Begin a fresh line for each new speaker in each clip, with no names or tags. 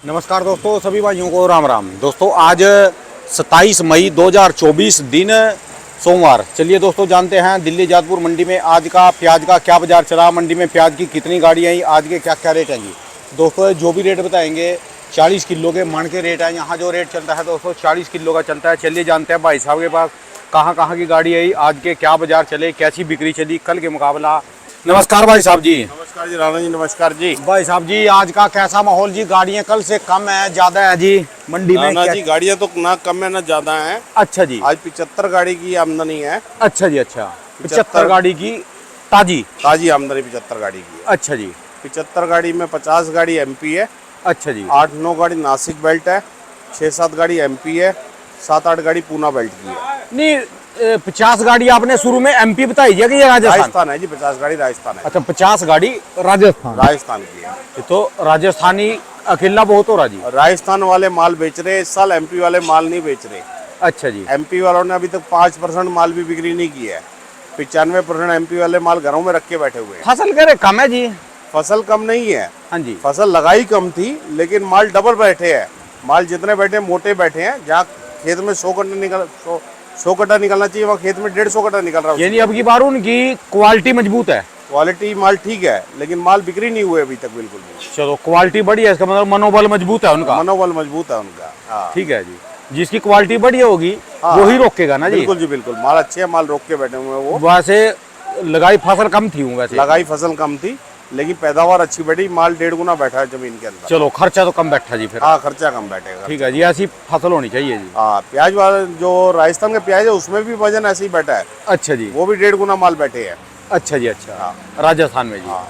नमस्कार दोस्तों, सभी भाइयों को राम राम। दोस्तों आज 27 मई 2024 दिन सोमवार। चलिए दोस्तों जानते हैं दिल्ली जादपुर मंडी में आज का प्याज का क्या बाजार चला, मंडी में प्याज की कितनी गाड़ियाँ आई, आज के क्या क्या रेट हैं जी। दोस्तों जो भी रेट बताएंगे 40 किलो के मन के रेट हैं। यहाँ जो रेट चलता है दोस्तों 40 किलो का चलता है। चलिए जानते हैं भाई साहब के पास कहाँ की गाड़ी आई, आज के क्या बाजार चले, कैसी बिक्री चली, कल के मुकाबला। नमस्कार भाई साहब जी।
नमस्कार जी राणा जी, नमस्कार जी।
भाई साहब जी आज का कैसा माहौल जी, गाड़ियाँ कल से कम है ज्यादा है जी मंडी में?
राणा जी गाड़ियाँ तो ना कम है ना ज्यादा है।
अच्छा जी।
आज 75 गाड़ी की आमदनी है।
अच्छा जी। अच्छा 75 गाड़ी की ताजी
आमदनी 75 गाड़ी की है।
अच्छा जी।
75 गाड़ी में 50 गाड़ी एमपी है।
अच्छा जी।
8-9 गाड़ी नासिक बेल्ट है, 6-7 गाड़ी एमपी है, 7-8 गाड़ी पूना बेल्ट की है।
नहीं 50 गाड़ी आपने शुरू में एमपी बताई है कि ये
राजस्थान है जी, 50 गाड़ी राजस्थान है।
अच्छा 50 गाड़ी राजस्थान
की है।
ये तो राजस्थानी अकेला बहुत हो रहा जी।
राजस्थान वाले माल बेच रहे, इस साल एमपी वाले माल नहीं बेच रहे।
अच्छा जी।
एमपी वालों ने अभी तक 5% माल भी बिक्री नहीं की है। 95% एमपी वाले माल घरों में रख के बैठे हुए हैं।
फसल करे कम है जी? फसल
कम नहीं है।
हाँ जी।
फसल लगाई कम थी लेकिन माल डबल बैठे हैं। माल जितने बैठे मोटे बैठे हैं। जहाँ खेत में 100 कट्टा निकलना चाहिए वहाँ खेत में 150 कट्टा निकल रहा है।
यानी अब की बार उनकी क्वालिटी मजबूत है।
क्वालिटी माल ठीक है लेकिन माल बिक्री नहीं हुए अभी तक बिल्कुल भी।
चलो क्वालिटी बढ़िया है, इसका मतलब मनोबल मजबूत है उनका।
मनोबल मजबूत है उनका। हाँ।
ठीक है जी। जिसकी क्वालिटी बढ़िया होगी वो ही रोकेगा ना जी।
बिल्कुल जी बिल्कुल, माल अच्छे है, माल रोक के बैठे हुए हैं। वो
वैसे लगाई फसल कम थी वैसे।
लगाई फसल कम थी लेकिन पैदावार अच्छी बैठी। माल 1.5 गुना बैठा है जमीन के अंदर।
चलो खर्चा तो कम बैठा जी फिर।
हाँ खर्चा कम बैठेगा।
ठीक है जी, ऐसी फसल होनी चाहिए जी।
हाँ प्याज वाला जो राजस्थान के प्याज है उसमें भी वजन ऐसे ही बैठा है।
अच्छा जी।
वो भी 1.5 गुना माल बैठे हैं।
अच्छा जी। अच्छा
हाँ।
राजस्थान में जी।
हाँ।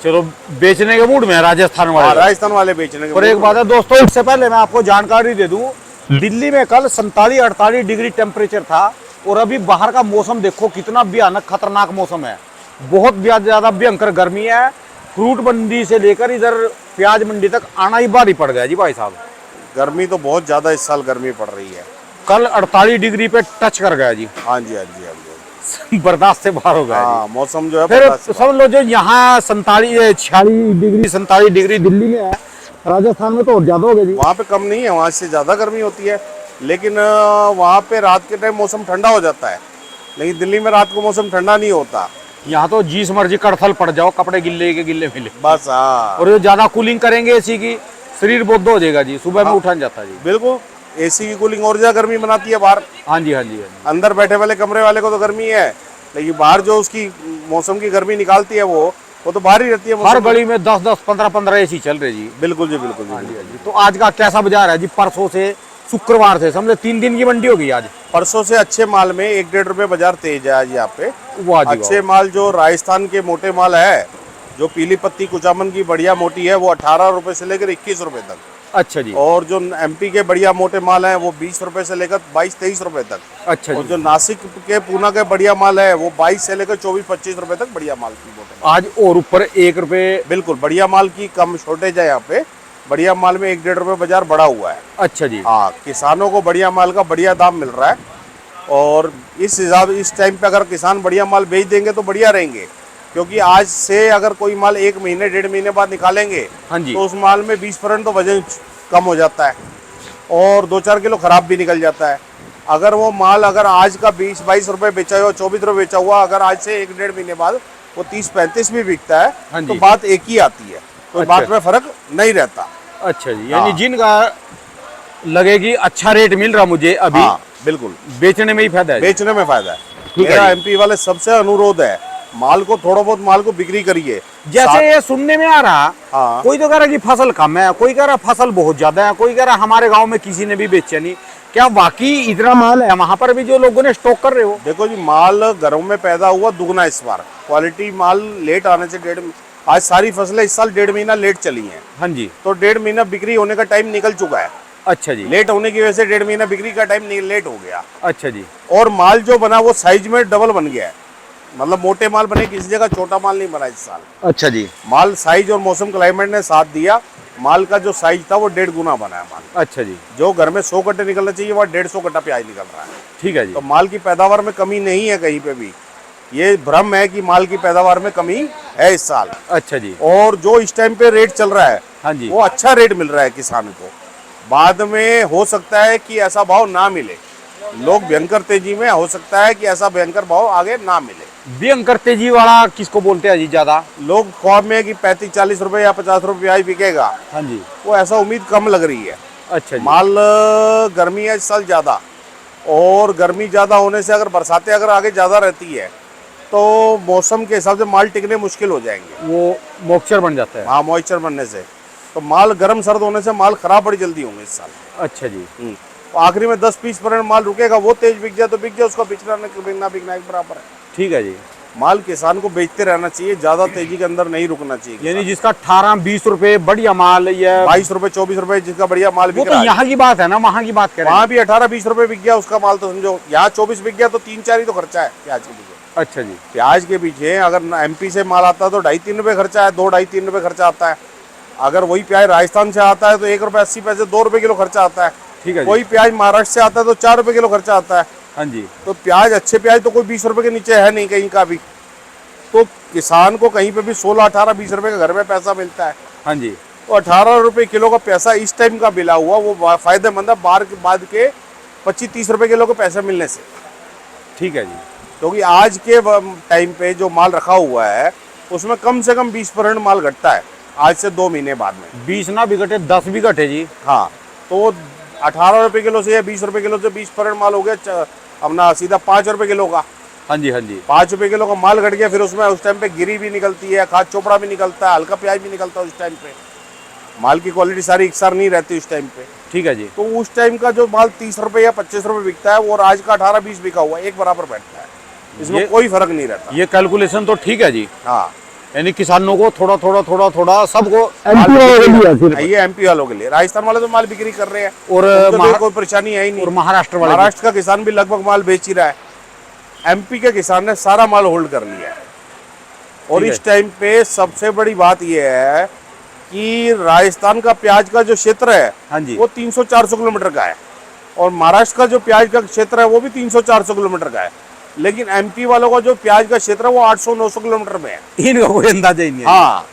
चलो बेचने के मूड में है राजस्थान वाले।
राजस्थान वाले बेचने के।
और एक बात है दोस्तों, इससे पहले मैं आपको जानकारी दे दूं, दिल्ली में कल 47-48 डिग्री टेम्परेचर था और अभी बाहर का मौसम देखो कितना भयानक खतरनाक मौसम है। बहुत ज्यादा भयंकर गर्मी है। फ्रूट मंडी से लेकर इधर प्याज मंडी तक आना ही भारी पड़ गया जी भाई साहब।
गर्मी तो बहुत ज्यादा इस साल गर्मी पड़ रही है।
कल 48 डिग्री पे टच कर गया जी।
हाँ जी हाँ जी हाँ जी।
बर्दाश्त से बाहर हो गया।
हाँ मौसम जो है
फिर सब लोग जो यहाँ 46 डिग्री 47 डिग्री दिल्ली में है, राजस्थान में तो और ज्यादा हो गया जी।
वहाँ पे कम नहीं है, वहाँ से ज्यादा गर्मी होती है लेकिन वहाँ पे रात के टाइम मौसम ठंडा हो जाता है लेकिन दिल्ली में रात को मौसम ठंडा नहीं होता।
यहाँ तो जिस मर्जी कड़थल पड़ जाओ, कपड़े गिल्ले के गिल्ले मिले
बस। हाँ
और जो ज्यादा कूलिंग करेंगे एसी की, शरीर बहुत हो जाएगा जी, सुबह में उठा जाता जी।
बिल्कुल, एसी की कूलिंग और ज्यादा गर्मी बनाती है बाहर।
हाँ जी हाँ जी।
अंदर बैठे वाले कमरे वाले को तो गर्मी है लेकिन बाहर जो उसकी मौसम की गर्मी निकालती है वो तो बाहर ही रहती है।
हर गली में 10-10 15-15 एसी चल रहे जी।
बिल्कुल जी बिल्कुल जी।
हाँ जी। तो आज का कैसा बाजार है जी? परसों से शुक्रवार से समझे 3 दिन की मंडी होगी आज।
परसों से अच्छे माल में 1-1.5 रुपए बाजार तेज है आज यहाँ पे। अच्छे माल जो राजस्थान के मोटे माल है, जो पीली पत्ती कुचामन की बढ़िया मोटी है वो 18 रुपए से लेकर 21 रुपए तक।
अच्छा जी।
और जो एमपी के बढ़िया मोटे माल है वो 20 रुपए से लेकर 22-23 रुपए तक।
अच्छा
और जो नासिक के पूना के बढ़िया माल है वो 22 से लेकर 24-25 रुपए तक बढ़िया माल की मोटे।
आज और ऊपर 1 रुपए।
बिल्कुल, बढ़िया माल की कम शॉर्टेज है यहाँ पे। बढ़िया माल में 1-1.5 रुपए बाजार बढ़ा हुआ है।
अच्छा जी।
हाँ, किसानों को बढ़िया माल का बढ़िया दाम मिल रहा है और इस टाइम पे अगर किसान बढ़िया माल बेच देंगे तो बढ़िया रहेंगे क्योंकि आज से अगर कोई माल 1 महीने 1.5 महीने बाद निकालेंगे
हाँ जी।
तो उस माल में 20% तो वजन कम हो जाता है और 2-4 किलो खराब भी निकल जाता है। अगर वो माल अगर आज का 20-22 रुपए बेचा हुआ, 24 रुपए बेचा हुआ, अगर आज से 1-1.5 महीने बाद वो 30-35 भी बिकता है।
हाँ
तो बात एक ही आती है, तो बात में फर्क नहीं रहता।
अच्छा जी। यानी जिनका लगेगी अच्छा रेट मिल रहा मुझे अभी।
हाँ, बिल्कुल
बेचने में ही फायदा है।
बेचने में फायदा है। मेरा एमपी वाले सबसे अनुरोध है माल को थोड़ा बहुत माल को बिक्री करिए।
जैसे ये सुनने में आ रहा,
हाँ।
कोई तो कह रहा कि फसल कम है, कोई कह रहा फसल बहुत ज्यादा है, कोई कह रहा हमारे गांव में किसी ने भी बेचा नहीं। क्या वाकई इतना माल है वहां पर भी जो लोगों ने स्टॉक कर रहे हो?
देखो जी, माल घरों में पैदा हुआ दुगना इस बार। क्वालिटी माल लेट आने से आज सारी फसलें इस साल 1.5 महीना लेट चली हैं।
हाँ जी।
तो 1.5 महीना बिक्री होने का टाइम निकल चुका है।
अच्छा जी।
लेट होने की वजह से 1.5 महीना बिक्री का टाइम लेट हो गया।
अच्छा जी।
और माल जो बना वो साइज में डबल बन गया है। मतलब मोटे माल बने, किसी जगह छोटा माल नहीं बना इस साल।
अच्छा जी।
माल साइज और मौसम क्लाइमेट ने साथ दिया। माल का जो साइज था वो 1.5 गुना बना है माल।
अच्छा जी।
जो घर में 100 कट्टे निकलना चाहिए वहाँ 150 कट्टा प्याज निकल रहा है।
ठीक है जी।
तो माल की पैदावार में कमी नहीं है कहीं पे भी। ये भ्रम है कि माल की पैदावार में कमी है इस साल।
अच्छा जी।
और जो इस टाइम पे रेट चल रहा है
हाँ जी।
वो अच्छा रेट मिल रहा है किसान को। बाद में हो सकता है कि ऐसा भाव ना मिले, लोग भयंकर तेजी में हो सकता है कि ऐसा भयंकर भाव आगे ना मिले।
भयंकर तेजी वाला किसको बोलते हैं जी ज्यादा?
लोग ख्वाब में कि 35-40 रुपए या 50 रुपए प्याज बिकेगा,
हाँ जी।
वो ऐसा उम्मीद कम लग रही है।
अच्छा जी।
माल गर्मी है इस साल ज़्यादा, और गर्मी ज़्यादा होने से अगर बरसातें अगर आगे ज़्यादा रहती है तो मौसम के हिसाब से माल टिकने मुश्किल हो जाएंगे।
वो मॉइस्चर बन जाता है।
हाँ, मॉइस्चर बनने से तो माल गर्म सर्द होने से माल खराब बड़ी जल्दी होंगे इस साल।
अच्छा जी।
तो आखिरी में 10-20% माल रुकेगा, वो तेज बिक जाए तो बिक जाए, उसका बिकना ना बिकना एक बराबर है।
ठीक है जी।
माल किसान को बेचते रहना चाहिए, ज़्यादा तेजी के अंदर नहीं रुकना चाहिए।
यानी जिसका 18-20 रुपए बढ़िया माल या
22 रुपए 24 रुपए जिसका बढ़िया माल
वो
बिक
तो
रहा है,
यहाँ की बात है ना, वहाँ की बात करें।
वहाँ भी 18-20 रुपए बिक गया उसका माल, तो समझो यहाँ 24 बिक गया तो 3-4 ही तो खर्चा है प्याज के पीछे।
अच्छा जी।
प्याज के पीछे अगर एमपी से माल आता है तो 2.5-3 रुपए खर्चा है, 2-2.5-3 रुपए खर्चा आता है। अगर वही प्याज राजस्थान से आता है तो 1 रुपए 80 पैसे 2 रुपए किलो खर्चा आता है।
ठीक है जी।
कोई प्याज महाराष्ट्र से आता है तो 4 रुपए किलो खर्चा आता है।
हाँ जी।
तो प्याज अच्छे प्याज तो कोई 20 रुपए के नीचे है नहीं कहीं का भी। तो किसान को कहीं पे भी 16-18-20 रुपए का घर में पैसा मिलता है।
हाँ जी।
तो 18 रुपए किलो का पैसा इस टाइम का मिला हुआ वो फायदेमंद है बार के बाद के 25-30 रुपए किलो के पैसे मिलने से।
ठीक है जी।
क्योंकि आज के टाइम पे जो माल रखा हुआ है उसमें कम से कम 20% माल घटता है आज से 2 महीने बाद में।
20 ना भी घटे 10 भी घटे जी।
हाँ, तो 18 रुपए किलो से या 20 रुपए किलो से 20% माल हो गया अपना सीधा 5 रुपए किलो का।
हाँ जी। हाँ जी।
5 रुपए किलो का माल घट गया, फिर उसमें उस टाइम पे गिरी भी निकलती है, खाद चोपड़ा भी निकलता है, हल्का प्याज भी निकलता है। उस टाइम पे माल की क्वालिटी सारी एकसार नहीं रहती उस टाइम पे।
ठीक है जी।
तो उस टाइम का जो माल 30 रुपए या 25 रुपए बिकता है वो और आज का 18-20 बिका हुआ एक बराबर बैठता है, इसमें कोई फर्क नहीं रहता।
ये कैलकुलेशन तो ठीक है जी।
हाँ,
यानी किसानों को थोड़ा थोड़ा सबको
ये एमपी वालों के लिए, राजस्थान वाले तो माल बिक्री कर रहे हैं
और
तो कोई परेशानी है ही नहीं।
और महाराष्ट्र वाले
महाराष्ट्र का किसान भी लगभग माल बेच ही रहा है। एमपी के किसान ने सारा माल होल्ड कर लिया है। और इस टाइम पे सबसे बड़ी बात यह है कि राजस्थान का प्याज का जो क्षेत्र है
हाँ जी।
वो 300-400 किलोमीटर का है, और महाराष्ट्र का जो प्याज का क्षेत्र है वो भी 300-400 किलोमीटर का है। लेकिन एमपी वालों का जो प्याज का क्षेत्र है वो 800-900 किलोमीटर में है।
इनका कोई अंदाजा ही नहीं है।
हाँ,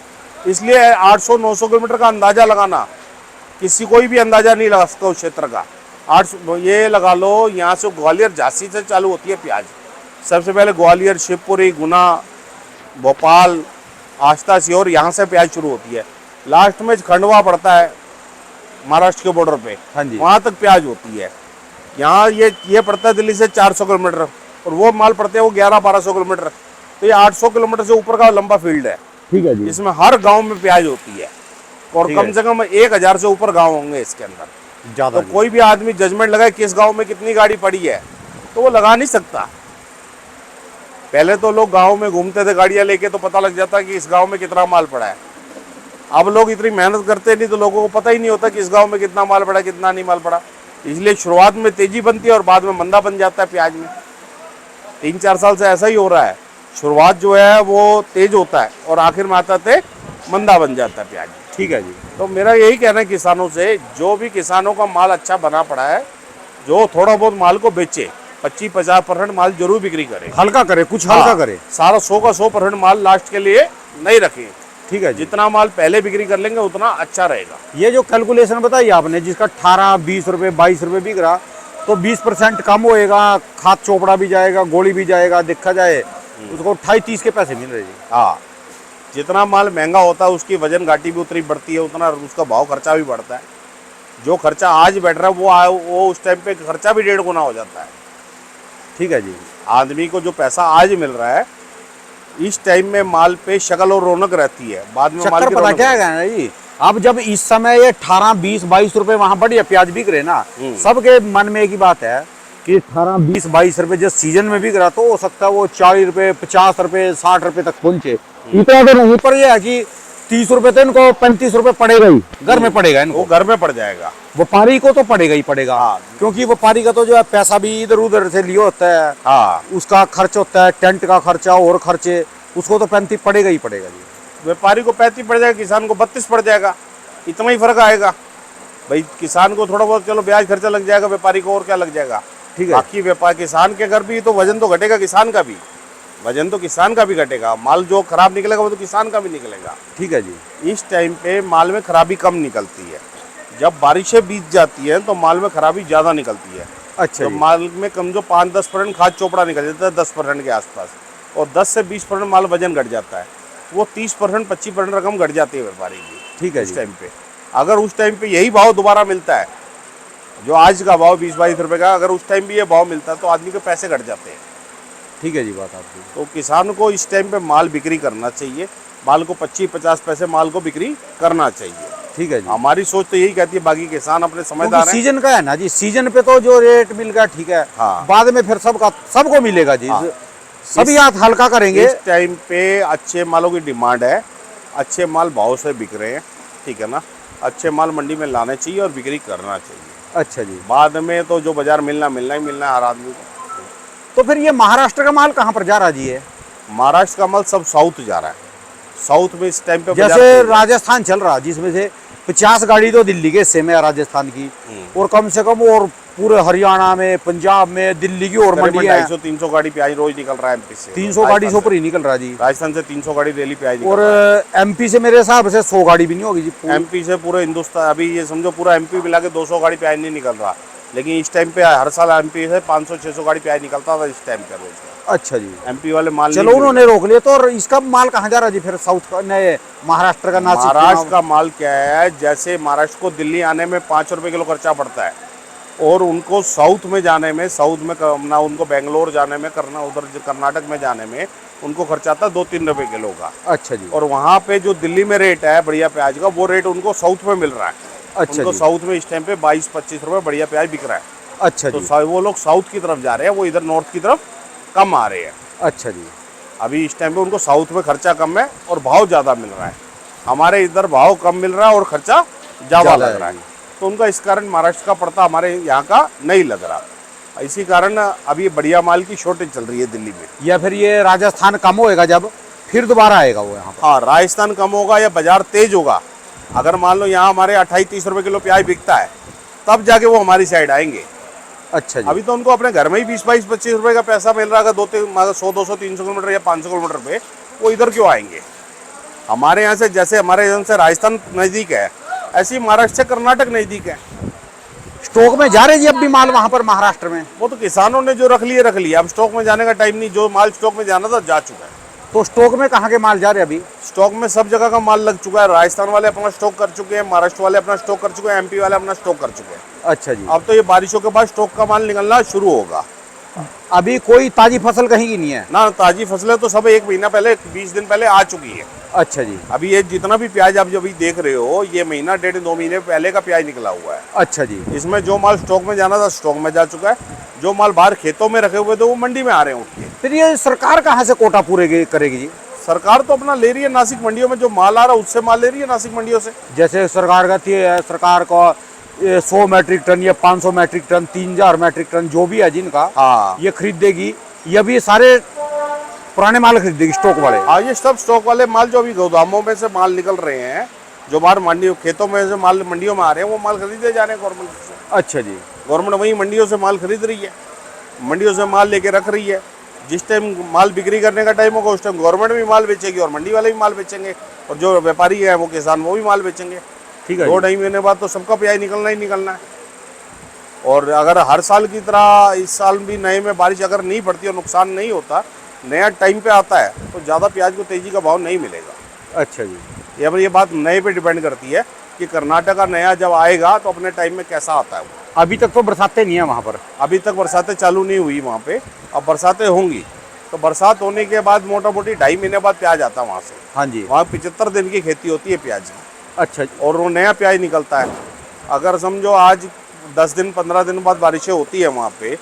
इसलिए 800-900 किलोमीटर का अंदाजा लगाना किसी कोई भी अंदाजा नहीं लगा सकता उस क्षेत्र का। 800 ये लगा लो, यहाँ से ग्वालियर झांसी से चालू होती है प्याज। सबसे पहले ग्वालियर, शिवपुरी, गुना, भोपाल, आस्था, सीहोर, यहाँ से प्याज शुरू होती है। लास्ट में खंडवा पड़ता है महाराष्ट्र के बॉर्डर पे,
हाँ जी।
वहाँ तक प्याज होती है। यहाँ ये पड़ता है दिल्ली से 400 किलोमीटर, और वो माल पड़ते हैं वो 1100-1200 किलोमीटर। तो ये 800 किलोमीटर से ऊपर का लंबा फील्ड है।
ठीक है जी।
इसमें हर गांव में प्याज होती है, और कम से कम 1000 से ऊपर गांव होंगे इसके अंदर।
ज्यादा
तो कोई भी आदमी जजमेंट लगाए किस गांव में कितनी गाड़ी पड़ी है तो वो लगा नहीं सकता। पहले तो लोग गांव में घूमते थे गाड़ियां लेके, तो पता लग जाता कि इस गांव में कितना माल पड़ा है। अब लोग इतनी मेहनत करते नहीं तो लोगों को पता ही नहीं होता कि इस गांव में कितना माल पड़ा कितना नहीं माल पड़ा। इसलिए शुरुआत में तेजी बनती है और बाद में मंदा बन जाता है प्याज में। 3-4 साल से ऐसा ही हो रहा है। शुरुआत जो है वो तेज होता है और आखिर में आता थे मंदा बन जाता है प्याज।
ठीक है जी।
तो मेरा यही कहना है किसानों से, जो भी किसानों का माल अच्छा बना पड़ा है, जो थोड़ा बहुत माल को बेचे, 25-50% माल जरूर बिक्री करे,
हल्का करे, कुछ हल्का करे।
सारा 100 का 100% माल लास्ट के लिए नहीं रखे।
ठीक है जी।
जितना माल पहले बिक्री कर लेंगे उतना अच्छा रहेगा।
ये जो कैलकुलेशन बताई आपने, जिसका 18-20 रुपए 22 रुपए बिक रहा, तो 20% कम होएगा, खाद चोपड़ा भी जाएगा, गोली भी जाएगा, देखा जाए उसको 28-30 के पैसे मिल रहे जी।
हाँ, जितना माल महंगा होता है उसकी वजन घाटी भी उतनी बढ़ती है, उतना उसका भाव खर्चा भी बढ़ता है। जो खर्चा आज बैठ रहा है वो उस टाइम पे खर्चा भी 1.5 गुना हो जाता है।
ठीक है जी।
आदमी को जो पैसा आज मिल रहा है इस टाइम में माल पे शक्ल और रौनक रहती है, बाद में माल
चक्कर
की
पता
रौनक
क्या है ना जी, अब जब इस समय ये 18-20-22 रुपए वहां बढ़िया प्याज बिक रहे ना, सबके मन में एक ही बात है कि 18-20-22 रुपए जब सीजन में बिक रहा तो हो सकता है वो 40 रुपए 50 रुपए 60 रुपए तक पहुंचे। इतना तो नहीं, पर यह है कि 30 रुपए तो इनको 35 रुपए पड़ेगा ही, घर में पड़ेगा इनको,
वो घर में पड़ जाएगा।
व्यापारी को तो पड़ेगा ही पड़ेगा।
हाँ।
क्योंकि व्यापारी का तो जो है पैसा भी इधर उधर से लिया होता है।
हाँ,
उसका खर्च होता है, टेंट का खर्चा और खर्चे, उसको तो 35 पड़ेगा ही पड़ेगा जी।
व्यापारी को 35 पड़ जाएगा, किसान को 32 पड़ जाएगा, इतना ही फर्क आएगा। भाई किसान को थोड़ा बहुत चलो ब्याज खर्चा लग जाएगा, व्यापारी को और क्या लग जाएगा।
ठीक है।
बाकी व्यापार किसान के घर भी तो वजन तो घटेगा किसान का भी। वजन तो किसान का भी घटेगा, माल जो खराब निकलेगा वो तो किसान का भी निकलेगा।
ठीक है जी।
इस टाइम पे माल में खराबी कम निकलती है। जब बारिशें बीत जाती हैं तो माल में खराबी ज़्यादा निकलती है।
अच्छा
तो
जी।
माल में कम जो 5-10% खाद चोपड़ा निकल जाता है 10% के आसपास, और 10 से 20% माल वजन घट जाता है। वो 30% 25% रकम घट जाती है व्यापारी की।
ठीक है
इस
जी।
टाइम पे अगर उस टाइम पे यही भाव दोबारा मिलता है, जो आज का भाव 20-22 रुपए का, अगर उस टाइम भी ये भाव मिलता है तो आदमी के पैसे घट जाते हैं।
ठीक है जी बात आपकी।
तो किसान को इस टाइम पे माल बिक्री करना चाहिए, माल को 25-50 पैसे माल को बिक्री करना चाहिए।
ठीक है जी।
हमारी सोच तो यही कहती है, बाकी किसान अपने
क्योंकि
समझदार हैं।
सीजन का है ना जी, सीजन पे तो जो रेट मिल गया ठीक है,
हाँ।
बाद में फिर सबको मिलेगा जी।
हाँ।
सभी हाथ हल्का करेंगे।
इस टाइम पे अच्छे मालों की डिमांड है, अच्छे माल भाव से बिक रहे हैं, ठीक है ना। अच्छे माल मंडी में लाने चाहिए और बिक्री करना चाहिए।
अच्छा जी।
बाद में तो जो बाजार मिलना ही मिलना है हर आदमी को।
तो फिर ये महाराष्ट्र का माल कहाँ पर जा रहा जी है?
महाराष्ट्र का माल सब साउथ जा रहा है। साउथ में इस टाइम पे
जैसे
बाजार तेज है।
राजस्थान चल रहा, जिसमें से 50 गाड़ी तो दिल्ली के हिस्से में है राजस्थान की, और कम से कम और पूरे हरियाणा में, पंजाब में, दिल्ली की और
करीबन
मंडी है।
250-300 गाड़ी प्याज रोज निकल रहा है एमपी से।
300 गाड़ी से ऊपर ही निकल रहा जी।
राजस्थान से 300 गाड़ी डेली प्याज निकल
और
रहा है।
एमपी से मेरे हिसाब से 100 गाड़ी भी नहीं होगी जी।
एमपी से पूरे हिंदुस्तान, अभी ये समझो पूरा एमपी मिला के 200 गाड़ी प्याज नहीं निकल रहा, लेकिन इस टाइम पे हर साल एमपी से 500-600 गाड़ी प्याज निकलता था इस टाइम पे रोज।
अच्छा जी।
एमपी वाले माल
चलो
नहीं
उन्होंने रोक लिया, तो और इसका माल कहाँ जा रहा जी फिर? साउथ का नए महाराष्ट्र का, नासिक
महाराष्ट्र का माल क्या है, जैसे महाराष्ट्र को दिल्ली आने में 5 रुपए किलो खर्चा पड़ता है, और उनको साउथ में जाने में, साउथ में करना, उनको बेंगलोर जाने में करना, उधर कर्नाटक में जाने में उनको खर्चा आता है 2-3 रुपए किलो का।
अच्छा जी।
और वहाँ पे जो दिल्ली में रेट है बढ़िया प्याज का, वो रेट उनको साउथ में मिल रहा है।
अच्छा
उनको
जी।
साउथ में इस टाइम पे 22-25 रुपए बढ़िया प्याज बिक रहा है।
अच्छा
तो
जी।
वो लोग साउथ की तरफ जा रहे हैं, वो इधर नॉर्थ की तरफ कम आ रहे हैं।
अच्छा जी।
अभी इस टाइम पे उनको साउथ में खर्चा कम है और भाव ज़्यादा मिल रहा है। हमारे इधर भाव कम मिल रहा है और खर्चा ज़्यादा लग रहा है, तो उनका इस कारण महाराष्ट्र का पड़ता हमारे यहाँ का नहीं लग रहा। इसी कारण अभी बढ़िया माल की शॉर्टेज चल रही है दिल्ली में।
या फिर ये राजस्थान कम होएगा जब फिर दोबारा आएगा वो यहाँ पर?
हाँ, राजस्थान कम होगा या बाजार तेज होगा। अगर मान लो यहाँ हमारे 28-30 रुपए किलो प्याज बिकता है, तब जाके वो हमारी साइड आएंगे।
अच्छा जी।
अभी तो उनको अपने घर में ही 20-22-25 रुपए का पैसा मिल रहा है, 100-200-300 किलोमीटर या 500 किलोमीटर पे, वो इधर क्यों आएंगे? हमारे यहाँ से, जैसे हमारे यहाँ से राजस्थान नज़दीक है, ऐसे ही महाराष्ट्र से कर्नाटक नज़दीक है।
स्टॉक में जा रहे जी अब भी माल वहाँ पर महाराष्ट्र में?
वो तो किसानों ने जो रख लिया, अब स्टॉक में जाने का टाइम नहीं। जो माल स्टॉक में जाना था जा चुका है।
तो स्टॉक में कहाँ के माल जा रहे अभी?
स्टॉक में सब जगह का माल लग चुका है। राजस्थान वाले अपना स्टॉक कर चुके हैं, महाराष्ट्र वाले अपना स्टॉक कर चुके हैं, एमपी वाले अपना स्टॉक कर चुके हैं।
अच्छा जी।
अब तो ये बारिशों के बाद स्टॉक का माल निकलना शुरू होगा।
अभी कोई ताजी फसल कहीं की नहीं है?
ना, ताजी फसलें तो सब 1 महीना पहले, 20 दिन पहले आ चुकी है।
अच्छा जी।
अभी ये जितना भी प्याज आप जो अभी देख रहे हो, ये महीना 1.5-2 महीने पहले का प्याज निकला हुआ है।
अच्छा जी।
इसमें जो माल स्टॉक में जाना था स्टॉक में जा चुका है, जो माल बाहर खेतों में रखे हुए थे वो मंडी में आ रहे हैं उठ के।
फिर ये सरकार कहाँ से कोटा पूरे करेगी जी?
सरकार तो अपना ले रही है, नासिक मंडियों में जो माल आ रहा है उससे माल ले रही है, नासिक मंडियों से।
जैसे सरकार का 100 मैट्रिक टन या 500 मैट्रिक टन, 3000 मैट्रिक टन जो भी है जिनका,
हाँ,
ये खरीदेगी, ये भी सारे पुराने माल खरीदेगी स्टॉक वाले?
हाँ, ये सब स्टॉक वाले माल जो अभी गोदामों में से माल निकल रहे हैं, जो बाहर मंडी खेतों में से माल मंडियों में आ रहे हैं, वो माल खरीदे जा रहे हैं गवर्नमेंट से।
अच्छा जी।
गवर्नमेंट वही मंडियों से माल खरीद रही है, मंडियों से माल लेके रख रही है। जिस टाइम माल बिक्री करने का टाइम होगा उस टाइम गवर्नमेंट भी माल बेचेगी और मंडी वाले भी माल बेचेंगे, और जो व्यापारी है वो किसान वो भी माल बेचेंगे।
ठीक है।
2-2.5 महीने बाद तो सबका प्याज निकलना ही निकलना है। और अगर हर साल की तरह इस साल भी नए में बारिश अगर नहीं पड़ती और नुकसान नहीं होता, नया टाइम पे आता है, तो ज़्यादा प्याज को तेज़ी का भाव नहीं मिलेगा।
अच्छा जी।
ये बात नए पे डिपेंड करती है कि कर्नाटक का नया जब आएगा तो अपने टाइम में कैसा आता है वो।
अभी तक तो बरसातें नहीं है वहाँ पर?
अभी तक बरसातें चालू नहीं हुई वहाँ पे, अब बरसातें होंगी। तो बरसात होने के बाद मोटा मोटी 2.5 महीने बाद प्याज आता है वहाँ से।
हाँ जी।
वहाँ 75 दिन की खेती होती है प्याज की,
अच्छा जी।
और वो नया प्याज निकलता है। अगर समझो आज 10 दिन 15 दिन बाद बारिशें होती है वहाँ पे,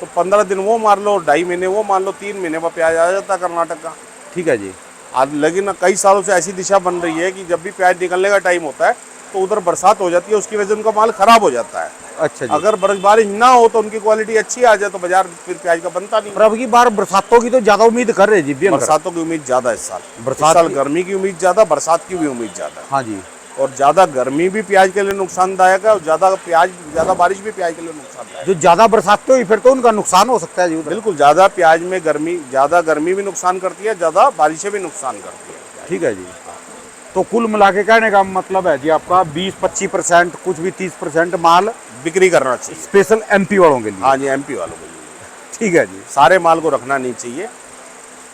तो 15 दिन वो मार लो, 2.5 महीने वो मान लो, 3 महीने बाद प्याज आ जाता है कर्नाटक का।
ठीक है जी।
आज लेकिन कई सालों से ऐसी दिशा बन रही है कि जब भी प्याज निकलने का टाइम होता है तो उधर बरसात हो जाती है, उसकी वजह से उनका माल खराब हो जाता है।
अच्छा जी।
अगर बारिश ना हो तो उनकी क्वालिटी अच्छी आ जाए तो बाजार फिर प्याज का बनता नहीं।
पर अब की बार बरसातों की तो ज्यादा उम्मीद कर रहे जी?
बरसातों की उम्मीद ज्यादा इस साल।
बरसात
इस साल गर्मी की उम्मीद ज्यादा, बरसात की भी उम्मीद ज्यादा।
हाँ जी।
और ज़्यादा गर्मी भी प्याज के लिए नुकसानदायक है, और ज़्यादा बारिश भी प्याज के लिए नुकसानदायक
जो ज़्यादा बरसात हुई फिर तो उनका नुकसान हो सकता है जी
है।
उधर।
बिल्कुल, ज़्यादा गर्मी भी नुकसान करती है, ज़्यादा बारिशें भी नुकसान करती है।
ठीक है जी। तो कुल मिला के कहने का मतलब है जी आपका 20-25% कुछ भी 30% माल
बिक्री करना चाहिए।
स्पेशल एमपी वालों के लिए।
हाँ जी, एमपी वालों के लिए।
ठीक है जी।
सारे माल को रखना नहीं चाहिए।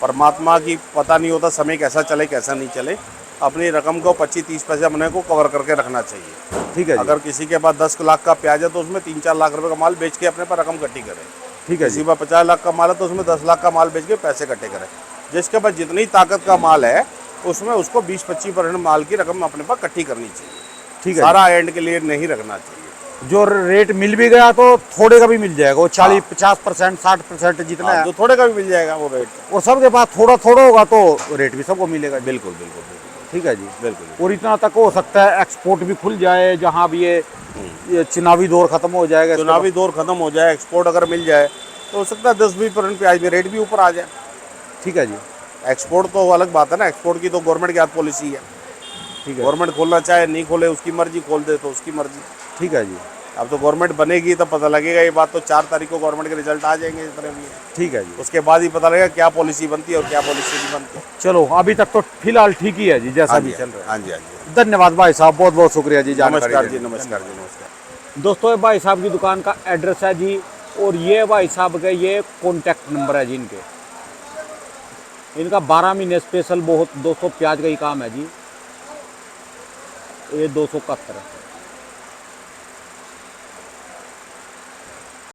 परमात्मा की पता नहीं होता समय कैसा चले कैसा नहीं चले। अपनी रकम को 25-30 पैसे अपने को कवर करके रखना चाहिए।
ठीक है जी।
अगर किसी के पास 10 लाख का प्याज है तो उसमें 3-4 लाख रुपए का माल बेच के अपने पर रकम इकट्ठी करे।
ठीक है
किसी
जी।
पर 50 लाख का माल है तो उसमें 10 लाख का माल बेच के पैसे इकट्ठे करे। जिसके पास जितनी ताकत का माल है उसमें उसको 20-25% माल की रकम अपने पास इकट्ठी करनी चाहिए।
ठीक है
सारा एंड के लिए नहीं रखना चाहिए।
जी। जो रेट मिल भी गया तो थोड़े का भी मिल जाएगा, वो 40-50% 60% जितना
हाँ,
है,
जो थोड़े का भी मिल जाएगा वो रेट।
और सबके पास थोड़ा थोड़ा होगा तो रेट भी सबको मिलेगा जी।
बिल्कुल बिल्कुल बिल्कुल
ठीक है जी।
बिल्कुल।
और इतना तक हो सकता है एक्सपोर्ट भी खुल जाए, जहाँ भी ये चुनावी दौर खत्म हो जाएगा इसके
चुनावी दौर खत्म हो जाए, एक्सपोर्ट अगर मिल जाए तो हो सकता है 10-20% प्याज में रेट भी ऊपर आ जाए।
बाद। ठीक है जी।
एक्सपोर्ट तो अलग बात है ना, एक्सपोर्ट की तो गवर्नमेंट की हाथ पॉलिसी है।
ठीक है।
गवर्नमेंट खोलना चाहे नहीं खोले उसकी मर्जी, खोल दे तो उसकी मर्जी।
ठीक है जी।
अब तो गवर्नमेंट बनेगी तब पता लगेगा। ये बात तो 4 तारीख को गवर्नमेंट के रिजल्ट आ जाएंगे इस तरह भी।
ठीक है जी।
उसके बाद ही पता लगेगा क्या पॉलिसी बनती है और क्या पॉलिसी नहीं बनती।
चलो अभी तक तो फिलहाल ठीक ही है जी, जैसा भी चल रहा है।
हाँ जी हाँ जी।
धन्यवाद भाई साहब, बहुत बहुत शुक्रिया जी जानकारी
नमस्कार जी,
देने के लिए।
नमस्कार जी, नमस्कार।
दोस्तों ये भाई साहब की दुकान का एड्रेस है जी, और ये भाई साहब के ये कॉन्टैक्ट नंबर है जी इनके। इनका 12 महीने स्पेशल बहुत 200 प्याज का ही काम है जी। ये 271 है।